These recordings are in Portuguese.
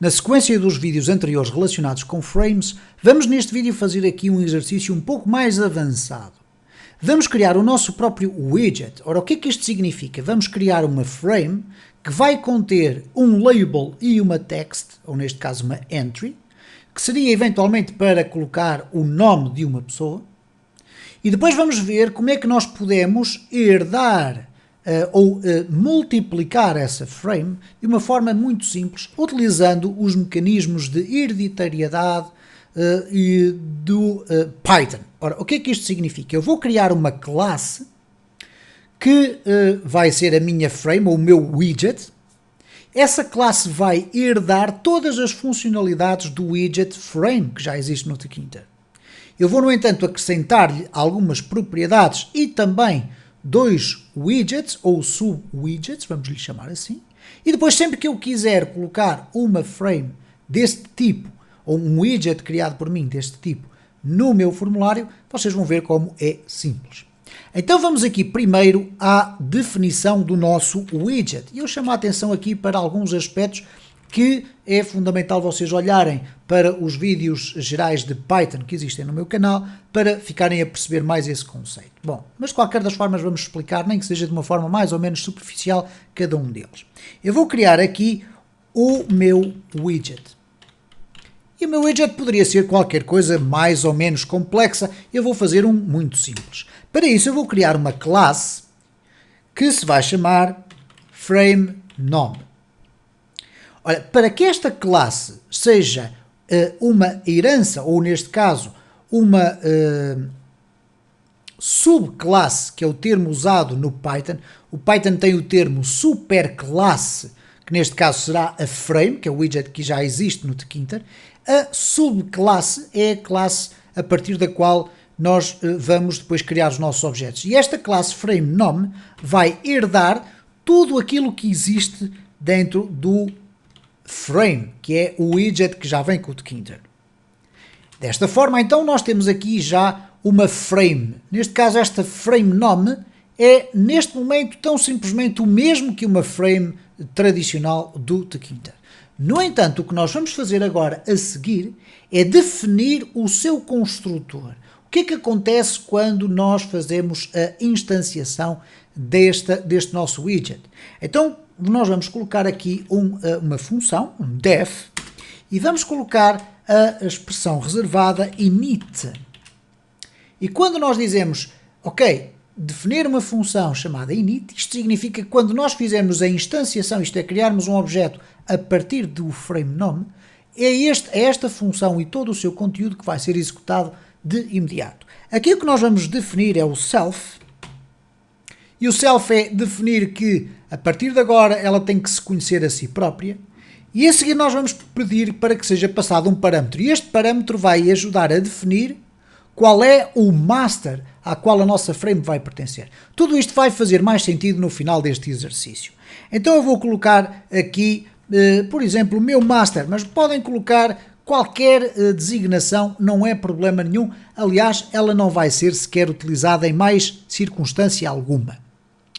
Na sequência dos vídeos anteriores relacionados com frames, vamos neste vídeo fazer aqui um exercício um pouco mais avançado. Vamos criar o nosso próprio widget. Ora, o que é que isto significa? Vamos criar uma frame que vai conter um label e uma text, ou neste caso uma entry, que seria eventualmente para colocar o nome de uma pessoa. E depois vamos ver como é que nós podemos herdar ou multiplicar essa frame de uma forma muito simples, utilizando os mecanismos de hereditariedade e do Python. Ora, o que é que isto significa? Eu vou criar uma classe que vai ser a minha frame, ou o meu widget. Essa classe vai herdar todas as funcionalidades do widget frame que já existe no Tkinter. Eu vou, no entanto, acrescentar-lhe algumas propriedades e também dois widgets, ou sub-widgets, vamos lhe chamar assim, e depois sempre que eu quiser colocar uma frame deste tipo, ou um widget criado por mim deste tipo, no meu formulário, vocês vão ver como é simples. Então vamos aqui primeiro à definição do nosso widget. E eu chamo a atenção aqui para alguns aspectos que é fundamental vocês olharem para os vídeos gerais de Python que existem no meu canal para ficarem a perceber mais esse conceito. Bom, mas de qualquer das formas vamos explicar, nem que seja de uma forma mais ou menos superficial, cada um deles. Eu vou criar aqui o meu widget. E o meu widget poderia ser qualquer coisa mais ou menos complexa. Eu vou fazer um muito simples. Para isso eu vou criar uma classe que se vai chamar FrameNome. Olha, para que esta classe seja uma herança, ou neste caso, uma subclasse, que é o termo usado no Python, o Python tem o termo superclasse, que neste caso será a frame, que é o widget que já existe no Tkinter. A subclasse é a classe a partir da qual nós vamos depois criar os nossos objetos. E esta classe FrameNome vai herdar tudo aquilo que existe dentro do frame, que é o widget que já vem com o Tkinter. Desta forma, então, nós temos aqui já uma frame. Neste caso, esta FrameNome é, neste momento, tão simplesmente o mesmo que uma frame tradicional do Tkinter. No entanto, o que nós vamos fazer agora a seguir é definir o seu construtor. O que é que acontece quando nós fazemos a instanciação deste nosso widget? Então, nós vamos colocar aqui uma função, um def, e vamos colocar a expressão reservada init. E quando nós dizemos, ok, definir uma função chamada init, isto significa que quando nós fizermos a instanciação, isto é, criarmos um objeto a partir do FrameNome, é esta função e todo o seu conteúdo que vai ser executado de imediato. Aqui o que nós vamos definir é o self, e o self é definir que, a partir de agora, ela tem que se conhecer a si própria, e a seguir nós vamos pedir para que seja passado um parâmetro, e este parâmetro vai ajudar a definir qual é o master à qual a nossa frame vai pertencer. Tudo isto vai fazer mais sentido no final deste exercício. Então eu vou colocar aqui, por exemplo, o meu master, mas podem colocar qualquer designação, não é problema nenhum. Aliás, ela não vai ser sequer utilizada em mais circunstância alguma.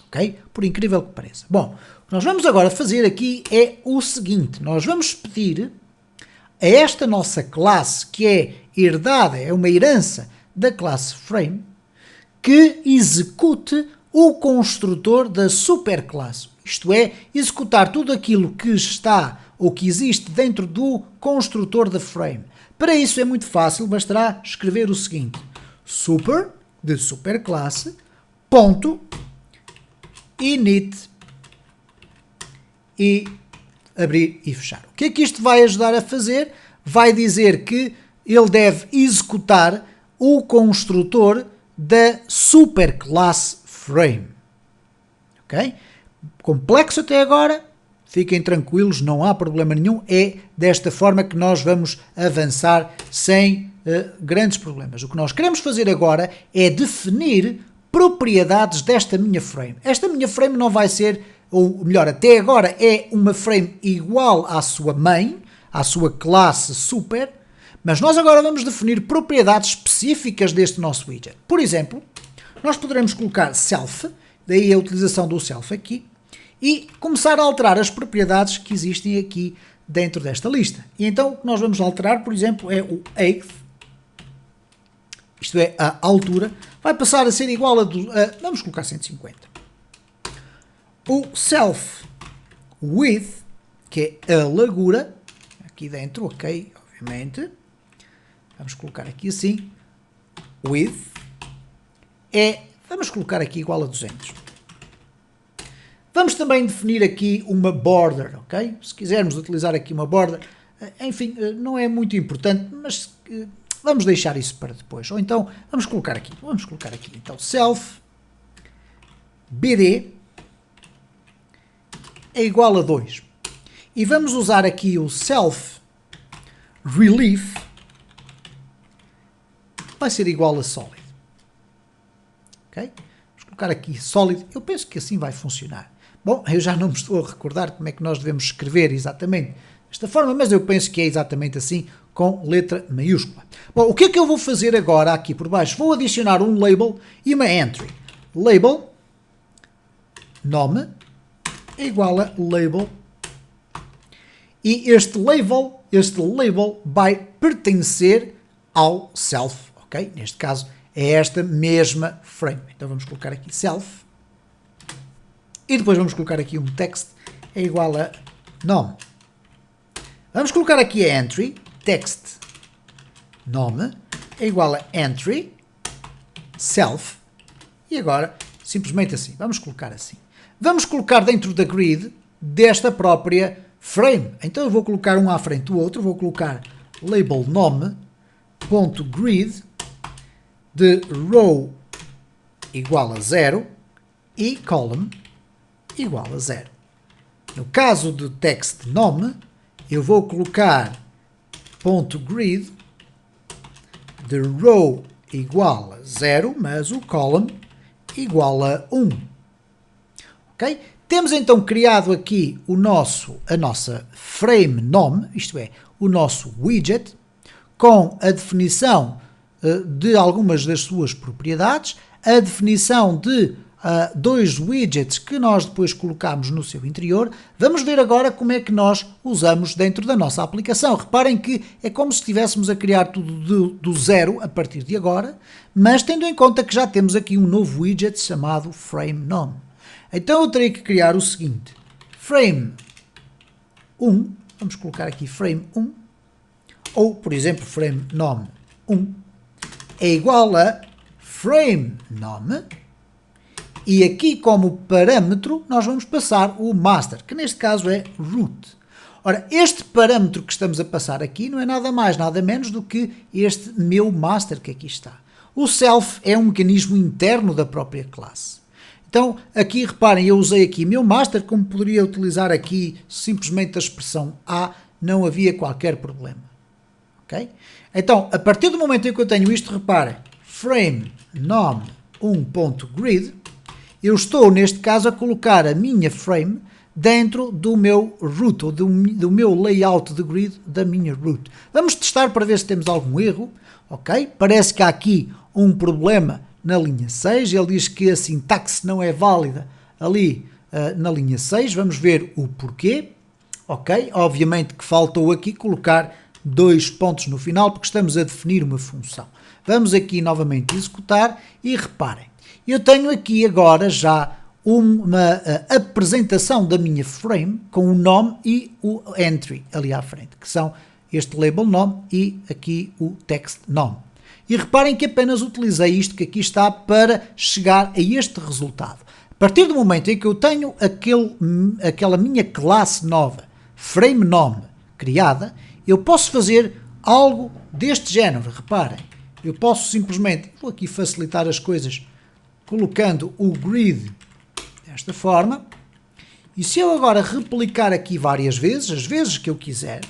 Ok? Por incrível que pareça. Bom, o que nós vamos agora fazer aqui é o seguinte. Nós vamos pedir a esta nossa classe, que é herdada, é uma herança da classe frame, que execute o construtor da superclasse. Isto é, executar tudo aquilo que está ou que existe dentro do construtor da frame. Para isso é muito fácil, bastará escrever o seguinte: super, de superclasse, ponto, init, e abrir e fechar. O que é que isto vai ajudar a fazer? Vai dizer que ele deve executar o construtor da superclasse frame. Ok? Complexo até agora, fiquem tranquilos, não há problema nenhum, é desta forma que nós vamos avançar sem grandes problemas. O que nós queremos fazer agora é definir propriedades desta minha frame. Esta minha frame não vai ser, ou melhor, até agora é uma frame igual à sua mãe, à sua classe super, mas nós agora vamos definir propriedades específicas deste nosso widget. Por exemplo, nós poderemos colocar self, daí a utilização do self aqui, e começar a alterar as propriedades que existem aqui dentro desta lista. E então o que nós vamos alterar, por exemplo, é o height, isto é, a altura, vai passar a ser igual vamos colocar 150. O self width, que é a largura, aqui dentro, ok, obviamente, vamos colocar aqui assim, width, vamos colocar aqui igual a 200. Vamos também definir aqui uma border, ok? Se quisermos utilizar aqui uma border, enfim, não é muito importante, mas vamos deixar isso para depois. Ou então, vamos colocar aqui, então, self BD é igual a 2. E vamos usar aqui o self relief, vai ser igual a solid. Ok? Vamos colocar aqui solid, eu penso que assim vai funcionar. Bom, eu já não me estou a recordar como é que nós devemos escrever exatamente desta forma, mas eu penso que é exatamente assim, com letra maiúscula. Bom, o que é que eu vou fazer agora aqui por baixo? Vou adicionar um label e uma entry. Label, nome, é igual a label, e este label vai pertencer ao self, ok? Neste caso é esta mesma frame. Então vamos colocar aqui self, e depois vamos colocar aqui um text, é igual a nome. Vamos colocar aqui a entry, text, nome, é igual a entry, self, e agora, simplesmente assim, vamos colocar assim. Vamos colocar dentro da grid desta própria frame. Então eu vou colocar um à frente do outro, vou colocar label nome.grid de row igual a 0 e column igual a 0. No caso do text nome, eu vou colocar .grid de row igual a 0, mas o column igual a 1. Ok? Temos então criado aqui a nossa frame nome, isto é, o nosso widget, com a definição de algumas das suas propriedades, a definição de dois widgets que nós depois colocamos no seu interior. Vamos ver agora como é que nós usamos dentro da nossa aplicação. Reparem que é como se estivéssemos a criar tudo do zero a partir de agora, mas tendo em conta que já temos aqui um novo widget chamado frame nome. Então eu terei que criar o seguinte, frame 1, vamos colocar aqui frame 1, ou por exemplo frame nome 1, é igual a frame nome, e aqui como parâmetro nós vamos passar o master, que neste caso é root. Ora, este parâmetro que estamos a passar aqui não é nada mais, nada menos do que este meu master que aqui está. O self é um mecanismo interno da própria classe. Então, aqui reparem, eu usei aqui meu master, como poderia utilizar aqui simplesmente a expressão A, não havia qualquer problema. Ok? Então, a partir do momento em que eu tenho isto, reparem, frame nome 1.grid, eu estou, neste caso, a colocar a minha frame dentro do meu root, ou do meu layout de grid da minha root. Vamos testar para ver se temos algum erro. Ok? Parece que há aqui um problema na linha 6. Ele diz que a sintaxe não é válida ali na linha 6. Vamos ver o porquê. Ok? Obviamente que faltou aqui colocar 2 pontos no final, porque estamos a definir uma função. Vamos aqui novamente executar e reparem. Eu tenho aqui agora já uma apresentação da minha frame com o nome e o entry ali à frente, que são este label nome e aqui o text nome. E reparem que apenas utilizei isto que aqui está para chegar a este resultado. A partir do momento em que eu tenho aquela minha classe nova, frame nome, criada, eu posso fazer algo deste género. Reparem, eu posso simplesmente, vou aqui facilitar as coisas, colocando o grid desta forma, e se eu agora replicar aqui várias vezes, as vezes que eu quiser,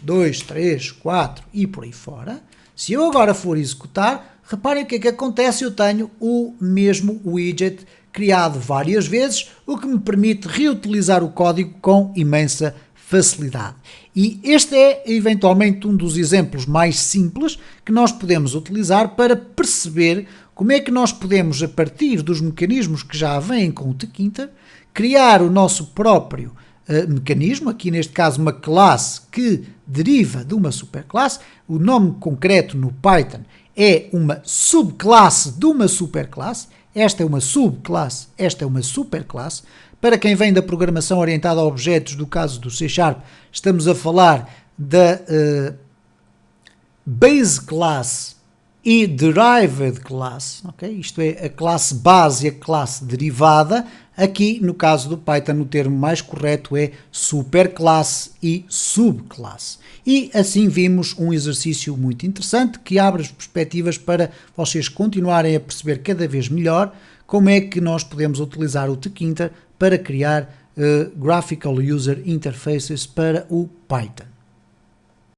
2, 3, 4 e por aí fora, se eu agora for executar, reparem o que é que acontece, eu tenho o mesmo widget criado várias vezes, o que me permite reutilizar o código com imensa facilidade. E este é eventualmente um dos exemplos mais simples que nós podemos utilizar para perceber como é que nós podemos, a partir dos mecanismos que já vêm com o tkinter, criar o nosso próprio mecanismo, aqui neste caso uma classe que deriva de uma superclasse. O nome concreto no Python é uma subclasse de uma superclasse. Esta é uma subclasse, esta é uma superclasse. Para quem vem da programação orientada a objetos, do caso do C#, estamos a falar da base class e derived class, okay? Isto é a classe base e a classe derivada. Aqui, no caso do Python, o termo mais correto é superclasse e subclasse. E assim vimos um exercício muito interessante que abre as perspectivas para vocês continuarem a perceber cada vez melhor como é que nós podemos utilizar o Tkinter para criar Graphical User Interfaces para o Python.